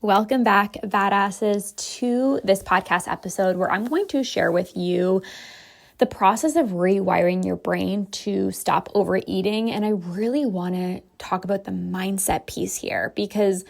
Welcome back, badasses, to this podcast episode where I'm going to share with you the process of rewiring your brain to stop overeating. And I really want to talk about the mindset piece here because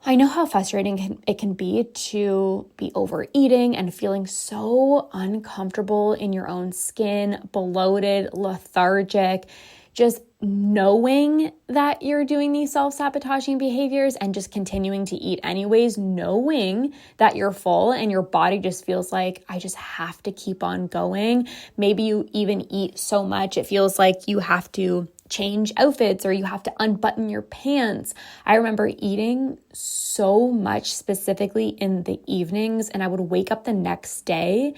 I know how frustrating it can be to be overeating and feeling so uncomfortable in your own skin, bloated, lethargic, just knowing that you're doing these self-sabotaging behaviors and just continuing to eat anyways, knowing that you're full and your body just feels like, I just have to keep on going. Maybe you even eat so much, it feels like you have to change outfits or you have to unbutton your pants. I remember eating so much specifically in the evenings, and I would wake up the next day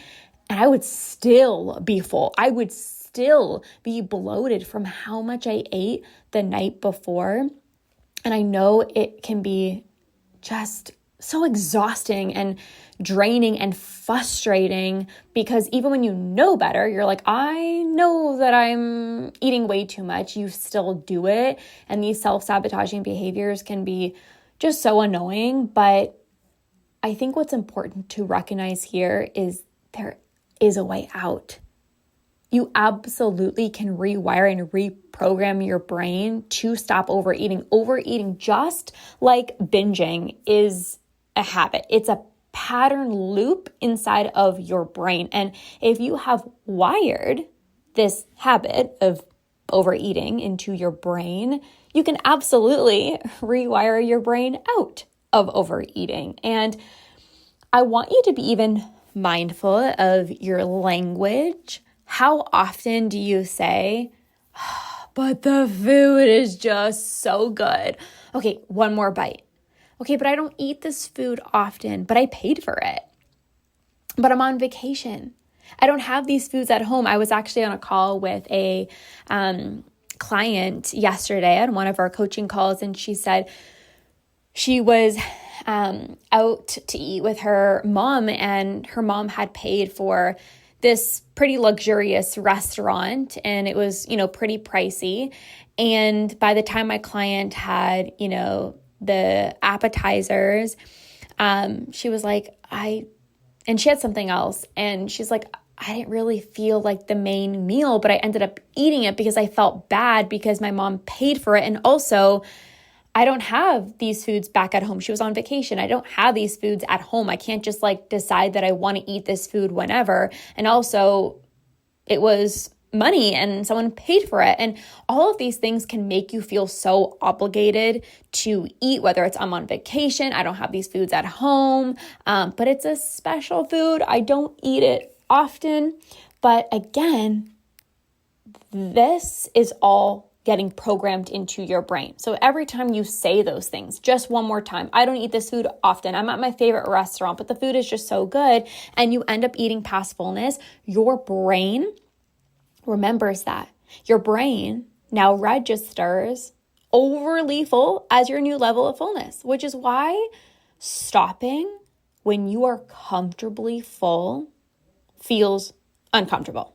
and I would still be full. I would still be bloated from how much I ate the night before. And I know it can be just so exhausting and draining and frustrating because even when you know better, you're like, I know that I'm eating way too much. You still do it. And these self-sabotaging behaviors can be just so annoying. But I think what's important to recognize here is there is a way out. You absolutely can rewire and reprogram your brain to stop overeating. Overeating, just like binging, is a habit. It's a pattern loop inside of your brain. And if you have wired this habit of overeating into your brain, you can absolutely rewire your brain out of overeating. And I want you to be even mindful of your language. How often do you say, but the food is just so good? Okay, one more bite. Okay, but I don't eat this food often, but I paid for it. But I'm on vacation. I don't have these foods at home. I was actually on a call with a client yesterday on one of our coaching calls, and she said she was out to eat with her mom, and her mom had paid for this pretty luxurious restaurant, and it was, pretty pricey. And by the time my client had, the appetizers, she was like, and she had something else. And she's like, I didn't really feel like the main meal, but I ended up eating it because I felt bad because my mom paid for it. And also, I don't have these foods back at home. She was on vacation. I don't have these foods at home. I can't just decide that I want to eat this food whenever. And also, it was money and someone paid for it. And all of these things can make you feel so obligated to eat, whether it's I'm on vacation, I don't have these foods at home, but it's a special food. I don't eat it often. But again, this is all getting programmed into your brain. So every time you say those things, just one more time, I don't eat this food often. I'm at my favorite restaurant, but the food is just so good. And you end up eating past fullness. Your brain remembers that. Your brain now registers overly full as your new level of fullness, which is why stopping when you are comfortably full feels uncomfortable.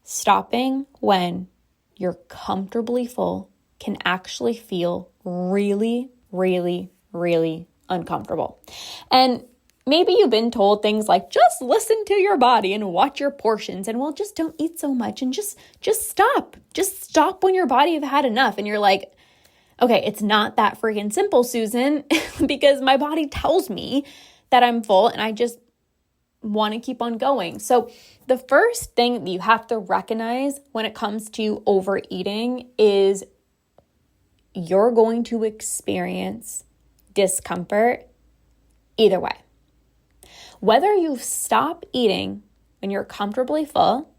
Stopping when you're comfortably full can actually feel really, really, really uncomfortable. And maybe you've been told things like, just listen to your body and watch your portions, and just don't eat so much and just stop. Just stop when your body have had enough. And you're like, okay, it's not that freaking simple, Susan, because my body tells me that I'm full and I just want to keep on going. So the first thing that you have to recognize when it comes to overeating is you're going to experience discomfort either way. Whether you stop eating when you're comfortably full,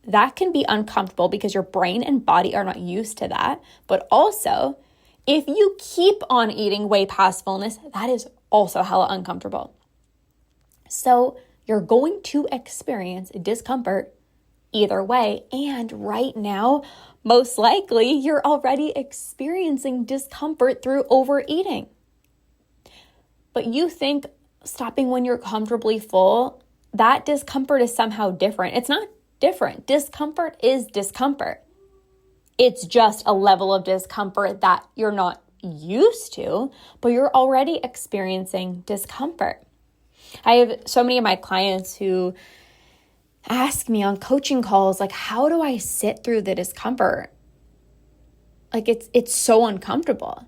that can be uncomfortable because your brain and body are not used to that. But also, if you keep on eating way past fullness, that is also hella uncomfortable. So you're going to experience discomfort either way. And right now, most likely, you're already experiencing discomfort through overeating. But you think stopping when you're comfortably full, that discomfort is somehow different. It's not different. Discomfort is discomfort. It's just a level of discomfort that you're not used to, but you're already experiencing discomfort. I have so many of my clients who ask me on coaching calls, like, how do I sit through the discomfort? Like, it's so uncomfortable.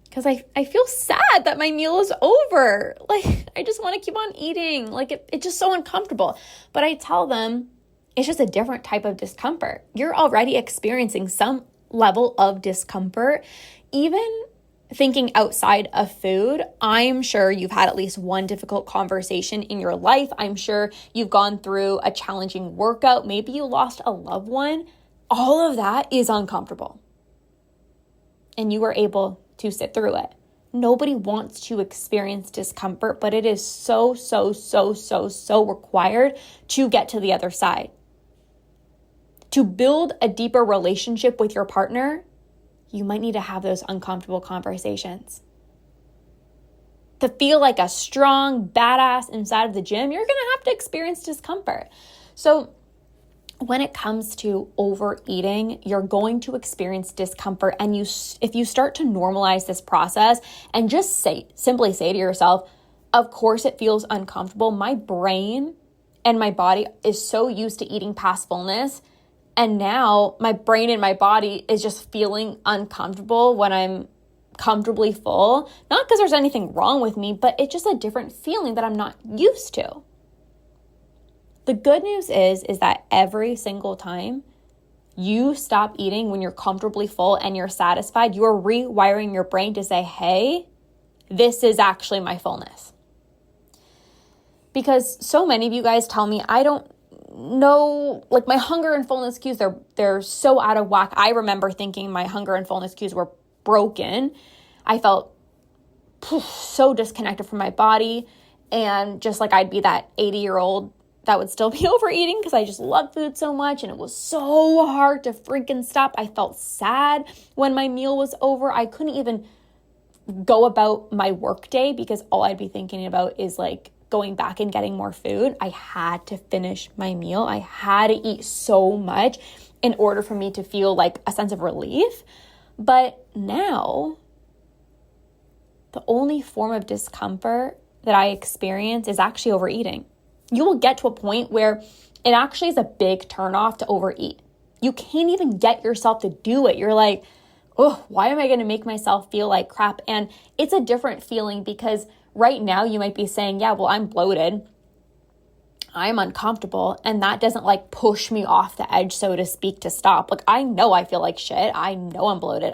Because I feel sad that my meal is over. Like, I just want to keep on eating. Like, it's just so uncomfortable. But I tell them it's just a different type of discomfort. You're already experiencing some level of discomfort. Even thinking outside of food, I'm sure you've had at least one difficult conversation in your life. I'm sure you've gone through a challenging workout. Maybe you lost a loved one. All of that is uncomfortable. And you are able to sit through it. Nobody wants to experience discomfort, but it is so required to get to the other side. To build a deeper relationship with your partner, you might need to have those uncomfortable conversations. To feel like a strong badass inside of the gym, you're going to have to experience discomfort. So when it comes to overeating, you're going to experience discomfort. And if you start to normalize this process and just simply say to yourself, of course it feels uncomfortable. My brain and my body is so used to eating past fullness. And now my brain and my body is just feeling uncomfortable when I'm comfortably full. Not because there's anything wrong with me, but it's just a different feeling that I'm not used to. The good news is that every single time you stop eating when you're comfortably full and you're satisfied, you're rewiring your brain to say, hey, this is actually my fullness. Because so many of you guys tell me, I don't know, like my hunger and fullness cues, they're so out of whack. I remember thinking my hunger and fullness cues were broken. I felt so disconnected from my body, and just like I'd be that 80-year-old that would still be overeating because I just love food so much, and it was so hard to freaking stop. I felt sad when my meal was over. I couldn't even go about my work day because all I'd be thinking about is like going back and getting more food. I had to finish my meal. I had to eat so much in order for me to feel like a sense of relief. But now, the only form of discomfort that I experience is actually overeating. You will get to a point where it actually is a big turnoff to overeat. You can't even get yourself to do it. You're like, oh, why am I going to make myself feel like crap? And it's a different feeling because right now you might be saying, yeah, well, I'm bloated. I'm uncomfortable. And that doesn't like push me off the edge, so to speak, to stop. Like, I know I feel like shit. I know I'm bloated.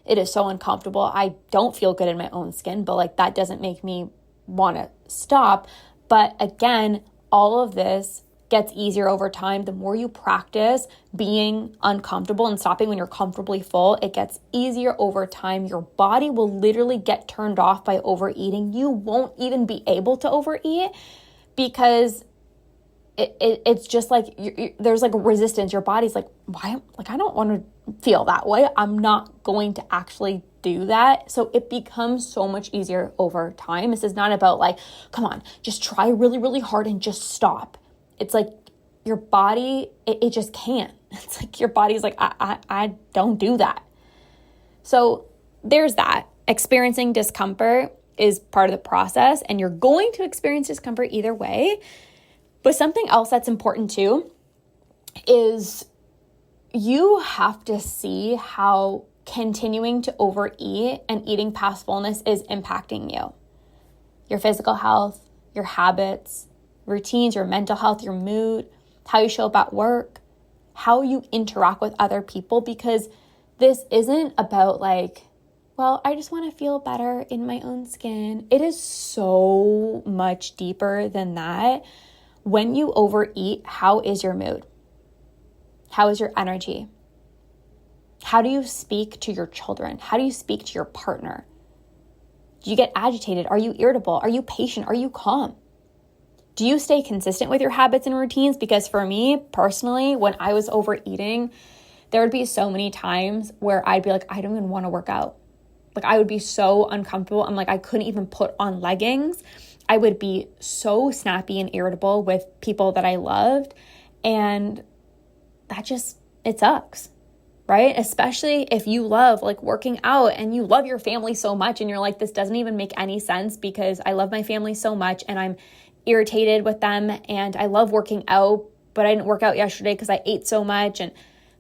It is so uncomfortable. I don't feel good in my own skin, but like that doesn't make me want to stop. But again, all of this gets easier over time. The more you practice being uncomfortable and stopping when you're comfortably full, it gets easier over time. Your body will literally get turned off by overeating. You won't even be able to overeat because it's just like there's like a resistance. Your body's like, why? Like, I don't want to feel that way. I'm not going to actually do that. So it becomes so much easier over time. This is not about like, come on, just try really, really hard and just stop. It's like your body, it just can't. It's like your body's like, I don't do that. So there's that. Experiencing discomfort is part of the process, and you're going to experience discomfort either way. But something else that's important too is you have to see how continuing to overeat and eating past fullness is impacting you. Your physical health, your habits, routines, your mental health, your mood, how you show up at work, how you interact with other people, because this isn't about like, well, I just want to feel better in my own skin. It is so much deeper than that. When you overeat, how is your mood? How is your energy? How do you speak to your children? How do you speak to your partner? Do you get agitated? Are you irritable? Are you patient? Are you calm? Do you stay consistent with your habits and routines? Because for me personally, when I was overeating, there would be so many times where I'd be like, I don't even want to work out. Like, I would be so uncomfortable. I'm like, I couldn't even put on leggings. I would be so snappy and irritable with people that I loved. And that just, it sucks. right? Especially if you love like working out and you love your family so much and you're like, this doesn't even make any sense because I love my family so much and I'm irritated with them and I love working out, but I didn't work out yesterday because I ate so much, and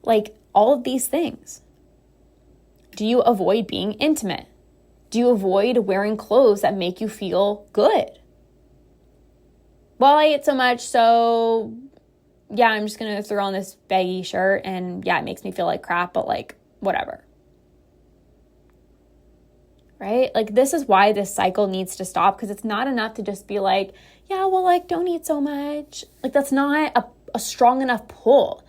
like all of these things. Do you avoid being intimate? Do you avoid wearing clothes that make you feel good? Well, I ate so much, so yeah, I'm just going to throw on this baggy shirt and yeah, it makes me feel like crap, but like whatever. Right? Like this is why this cycle needs to stop, because it's not enough to just be like, yeah, well, like don't eat so much. Like that's not a strong enough pull.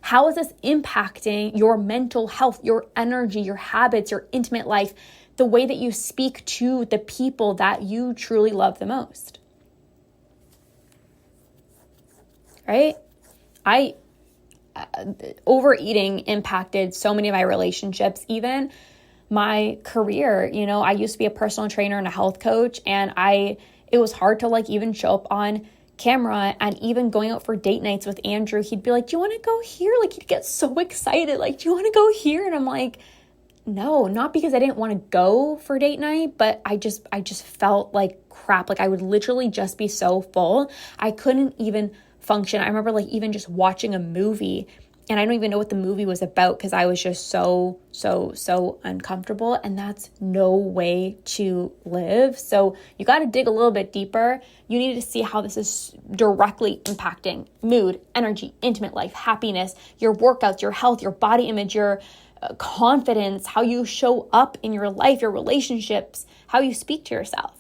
How is this impacting your mental health, your energy, your habits, your intimate life, the way that you speak to the people that you truly love the most? Right? Overeating impacted so many of my relationships, even my career. You know, I used to be a personal trainer and a health coach, and it was hard to like even show up on camera. And even going out for date nights with Andrew, he'd be like, do you want to go here? Like he'd get so excited, like, do you want to go here? And I'm like, no, not because I didn't want to go for date night, but I just felt like crap. Like I would literally just be so full. I couldn't even function. I remember like even just watching a movie, and I don't even know what the movie was about because I was just so uncomfortable, and that's no way to live. So you got to dig a little bit deeper. You need to see how this is directly impacting mood, energy, intimate life, happiness, your workouts, your health, your body image, your confidence, how you show up in your life, your relationships, how you speak to yourself.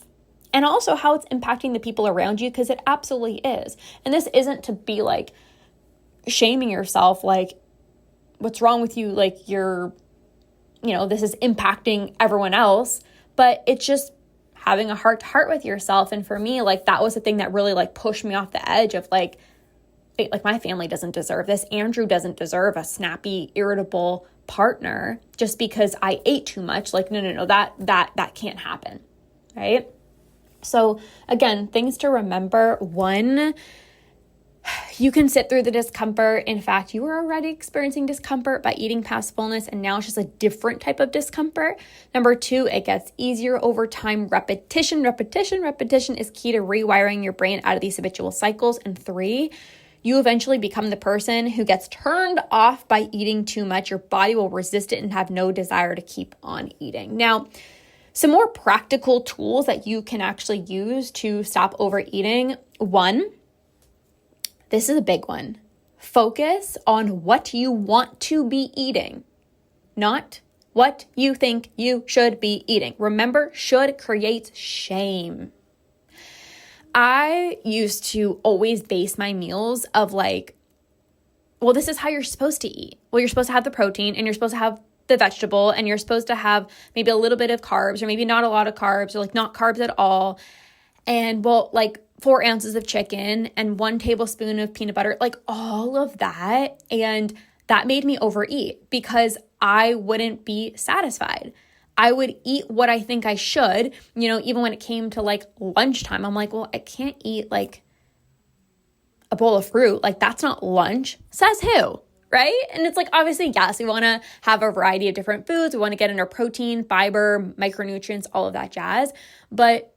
And also how it's impacting the people around you, because it absolutely is. And this isn't to be like shaming yourself, like what's wrong with you, like this is impacting everyone else, but it's just having a heart to heart with yourself. And for me, like that was the thing that really like pushed me off the edge of like my family doesn't deserve this. Andrew doesn't deserve a snappy, irritable partner just because I ate too much. Like, no, that can't happen, right? So again, things to remember. One, you can sit through the discomfort. In fact, you were already experiencing discomfort by eating past fullness, and now it's just a different type of discomfort. Number two, it gets easier over time. Repetition is key to rewiring your brain out of these habitual cycles. And three, you eventually become the person who gets turned off by eating too much. Your body will resist it and have no desire to keep on eating. Now, some more practical tools that you can actually use to stop overeating. One, this is a big one. Focus on what you want to be eating, not what you think you should be eating. Remember, should creates shame. I used to always base my meals of like, well, this is how you're supposed to eat. Well, you're supposed to have the protein and you're supposed to have the vegetable, and you're supposed to have maybe a little bit of carbs or maybe not a lot of carbs or like not carbs at all. And well, like 4 ounces of chicken and 1 tablespoon of peanut butter, like all of that. And that made me overeat because I wouldn't be satisfied. I would eat what I think I should, even when it came to like lunchtime. I'm like, well, I can't eat like a bowl of fruit. Like that's not lunch. Says who? Right? And it's like, obviously, yes, we want to have a variety of different foods. We want to get in our protein, fiber, micronutrients, all of that jazz. But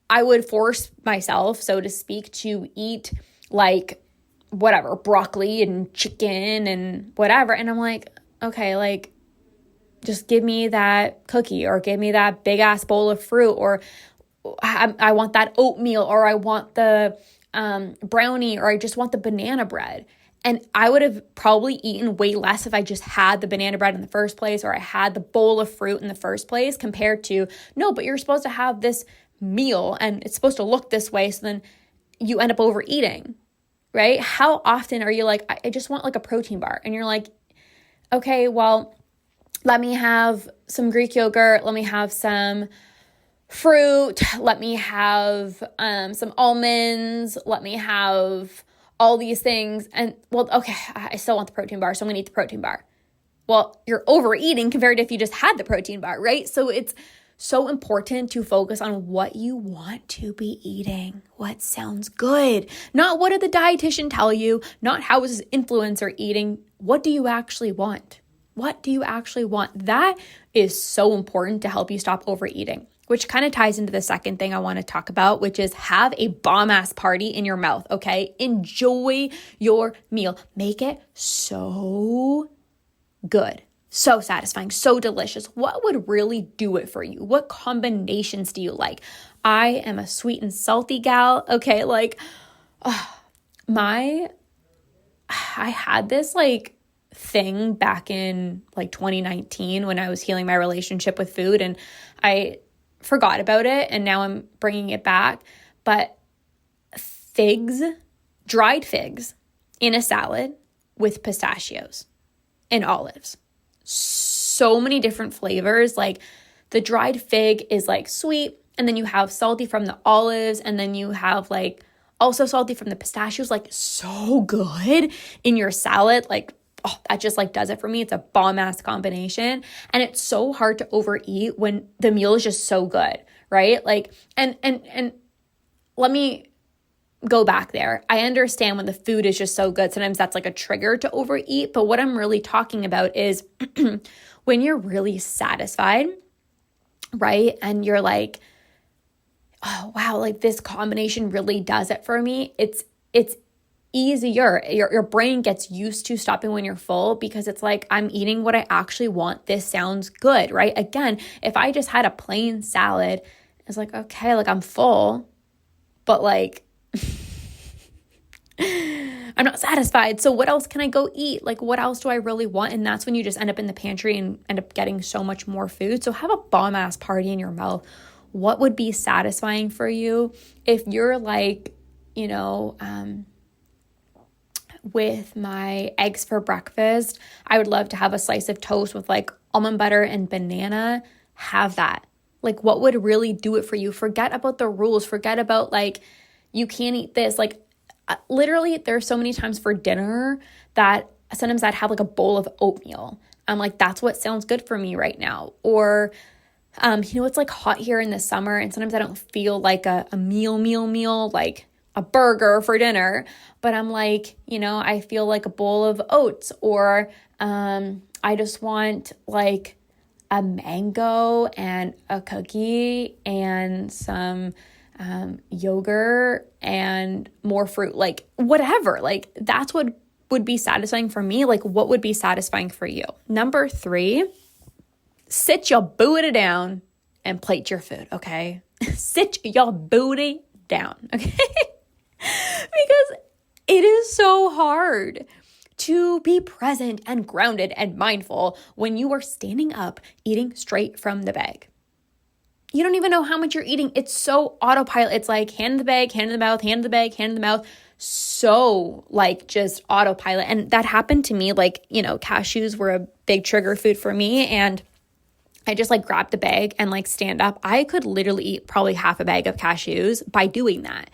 I would force myself, so to speak, to eat like whatever, broccoli and chicken and whatever. And I'm like, okay, like just give me that cookie or give me that big ass bowl of fruit, or I want that oatmeal, or I want the brownie, or I just want the banana bread. And I would have probably eaten way less if I just had the banana bread in the first place, or I had the bowl of fruit in the first place, compared to, no, but you're supposed to have this meal and it's supposed to look this way. So then you end up overeating, right? How often are you like, I just want like a protein bar, and you're like, okay, well, let me have some Greek yogurt. Let me have some fruit. Let me have some almonds. Let me have all these things. And well, okay, I still want the protein bar, so I'm gonna eat the protein bar. Well, you're overeating compared to if you just had the protein bar, right? So it's so important to focus on what you want to be eating, what sounds good, not what did the dietitian tell you, not how is this influencer eating. What do you actually want? What do you actually want? That is so important to help you stop overeating, which kind of ties into the second thing I want to talk about, which is have a bomb-ass party in your mouth, okay? Enjoy your meal. Make it so good, so satisfying, so delicious. What would really do it for you? What combinations do you like? I am a sweet and salty gal, okay? I had this thing back in 2019 when I was healing my relationship with food, and I forgot about it, and now I'm bringing it back. But dried figs in a salad with pistachios and olives. So many different flavors. The dried fig is sweet, and then you have salty from the olives, and then you have also salty from the pistachios. So good in your salad. That just does it for me. It's a bomb-ass combination. And it's so hard to overeat when the meal is just so good, right? And let me go back there. I understand when the food is just so good, sometimes that's a trigger to overeat. But what I'm really talking about is when you're really satisfied, right? And you're oh, wow, this combination really does it for me. It's easier. Your brain gets used to stopping when you're full because it's I'm eating what I actually want. This sounds good, right? Again, if I just had a plain salad, it's okay, I'm full, but I'm not satisfied. So what else can I go eat? What else do I really want? And that's when you just end up in the pantry and end up getting so much more food. So have a bomb-ass party in your mouth. What would be satisfying for you if you're with my eggs for breakfast, I would love to have a slice of toast with almond butter and banana. Have that. What would really do it for you? Forget about the rules. Forget about you can't eat this. Literally, there's so many times for dinner that sometimes I'd have a bowl of oatmeal. I'm that's what sounds good for me right now. Or, it's hot here in the summer, and sometimes I don't feel a meal, a burger for dinner, but I'm I feel a bowl of oats, or I just want a mango and a cookie and some yogurt and more fruit, whatever. That's what would be satisfying for me. What would be satisfying for you? Number 3, sit your booty down and plate your food, okay? Sit your booty down, okay? Because it is so hard to be present and grounded and mindful when you are standing up eating straight from the bag. You don't even know how much you're eating. It's so autopilot. It's hand in the bag, hand in the mouth, hand in the bag, hand in the mouth. So just autopilot. And that happened to me. Cashews were a big trigger food for me. And I just grab the bag and stand up. I could literally eat probably half a bag of cashews by doing that.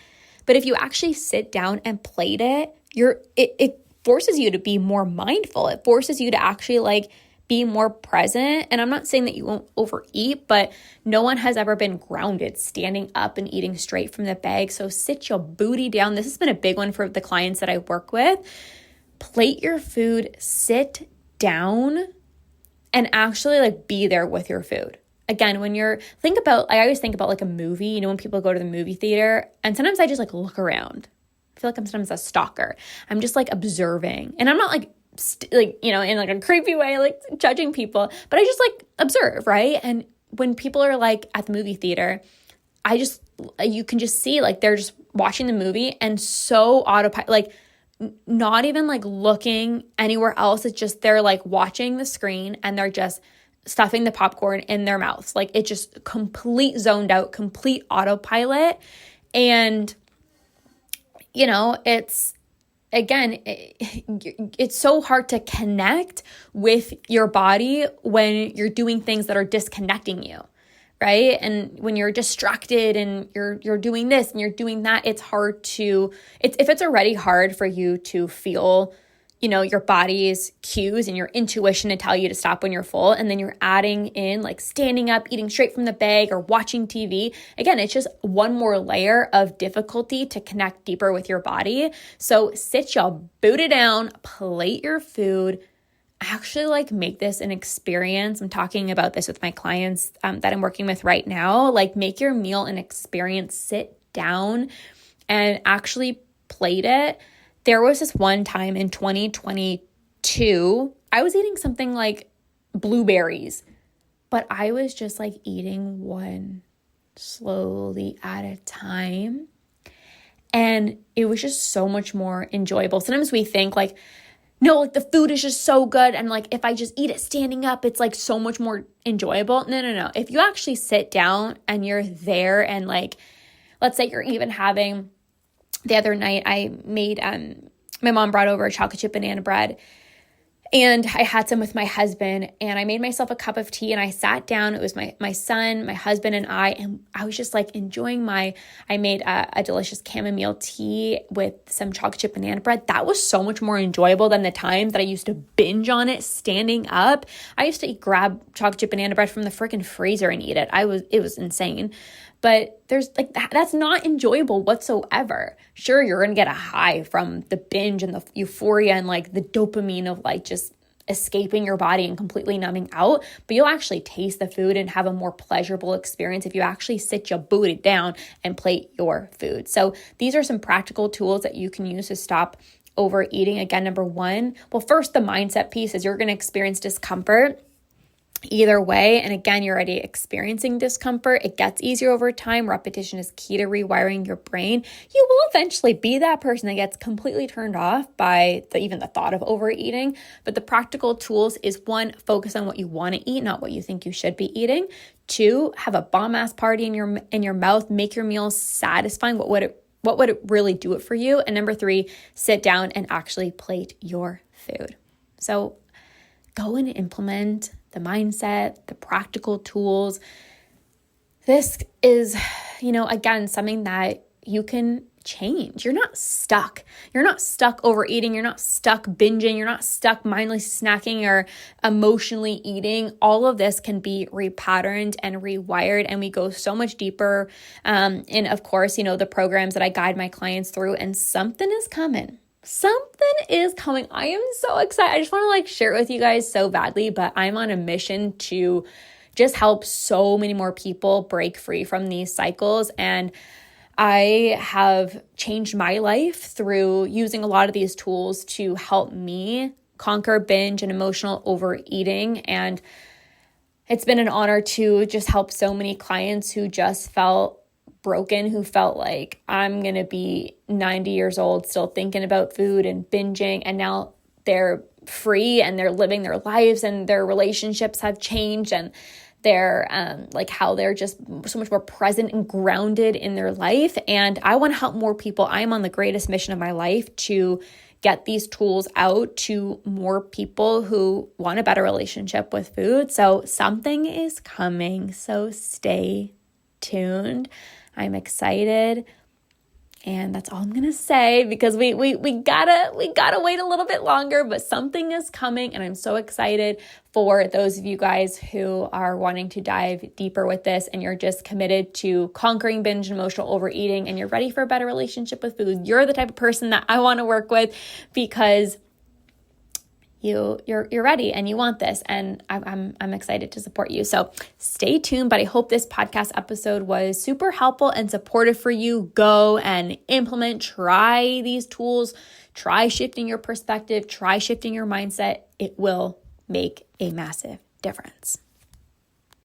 But if you actually sit down and plate it, it forces you to be more mindful. It forces you to actually be more present. And I'm not saying that you won't overeat, but no one has ever been grounded standing up and eating straight from the bag. So sit your booty down. This has been a big one for the clients that I work with. Plate your food, sit down, and actually be there with your food. Again, I always think about a movie, when people go to the movie theater, and sometimes I just look around. I feel I'm sometimes a stalker. I'm just observing, and I'm not in a creepy way, judging people, but I just observe, right? And when people are at the movie theater, you can just see they're just watching the movie and so autopilot, not even looking anywhere else. It's just they're watching the screen and they're just stuffing the popcorn in their mouths. It's just complete zoned out, complete autopilot. And, it's, again, it's so hard to connect with your body when you're doing things that are disconnecting you, right? And when you're distracted and you're doing this and you're doing that, it's hard to, if it's already hard for you to feel, your body's cues and your intuition to tell you to stop when you're full, and then you're adding in standing up, eating straight from the bag, or watching TV. Again, it's just one more layer of difficulty to connect deeper with your body. So sit your booty down, plate your food, actually like make this an experience. I'm talking about this with my clients that I'm working with right now. Like make your meal an experience, sit down and actually plate it. There was this one time in 2022, I was eating something like blueberries, but I was just like eating one slowly at a time. And it was just so much more enjoyable. Sometimes we think like, no, like the food is just so good. And like, if I just eat it standing up, it's like so much more enjoyable. No. If you actually sit down and you're there and like, let's say you're even having, the other night I made, my mom brought over a chocolate chip banana bread and I had some with my husband and I made myself a cup of tea and I sat down. It was my son, my husband and I was just like enjoying I made a delicious chamomile tea with some chocolate chip banana bread. That was so much more enjoyable than the times that I used to binge on it standing up. I used to grab chocolate chip banana bread from the freaking freezer and eat it. It was insane. But there's like that's not enjoyable whatsoever. Sure, you're going to get a high from the binge and the euphoria and like the dopamine of like just escaping your body and completely numbing out, but you'll actually taste the food and have a more pleasurable experience if you actually sit your booty down and plate your food. So these are some practical tools that you can use to stop overeating. Again, number one, well, first the mindset piece is you're going to experience discomfort either way. And again, you're already experiencing discomfort. It gets easier over time. Repetition is key to rewiring your brain. You will eventually be that person that gets completely turned off by even the thought of overeating. But the practical tools is one, focus on what you want to eat, not what you think you should be eating. Two, have a bomb ass party in your mouth. Make your meals satisfying. What would it really do it for you? And number three, sit down and actually plate your food. So go and implement the mindset, the practical tools. This is, again, something that you can change. You're not stuck. You're not stuck overeating. You're not stuck binging. You're not stuck mindless snacking or emotionally eating. All of this can be repatterned and rewired. And we go so much deeper in, of course, the programs that I guide my clients through. And something is coming. Something is coming. I am so excited. I just want to share it with you guys so badly, but I'm on a mission to just help so many more people break free from these cycles. And I have changed my life through using a lot of these tools to help me conquer binge and emotional overeating. And it's been an honor to just help so many clients who just felt broken, who felt like I'm going to be 90 years old still thinking about food and binging, and now they're free and they're living their lives and their relationships have changed and they're how they're just so much more present and grounded in their life. And I want to help more people. I'm on the greatest mission of my life to get these tools out to more people who want a better relationship with food. So something is coming. So stay tuned. I'm excited. And that's all I'm going to say because we gotta wait a little bit longer, but something is coming and I'm so excited for those of you guys who are wanting to dive deeper with this and you're just committed to conquering binge and emotional overeating and you're ready for a better relationship with food. You're the type of person that I want to work with because you're ready and you want this, and I'm excited to support you. So stay tuned, but I hope this podcast episode was super helpful and supportive for you. Go and implement, try these tools, try shifting your perspective, try shifting your mindset. It will make a massive difference.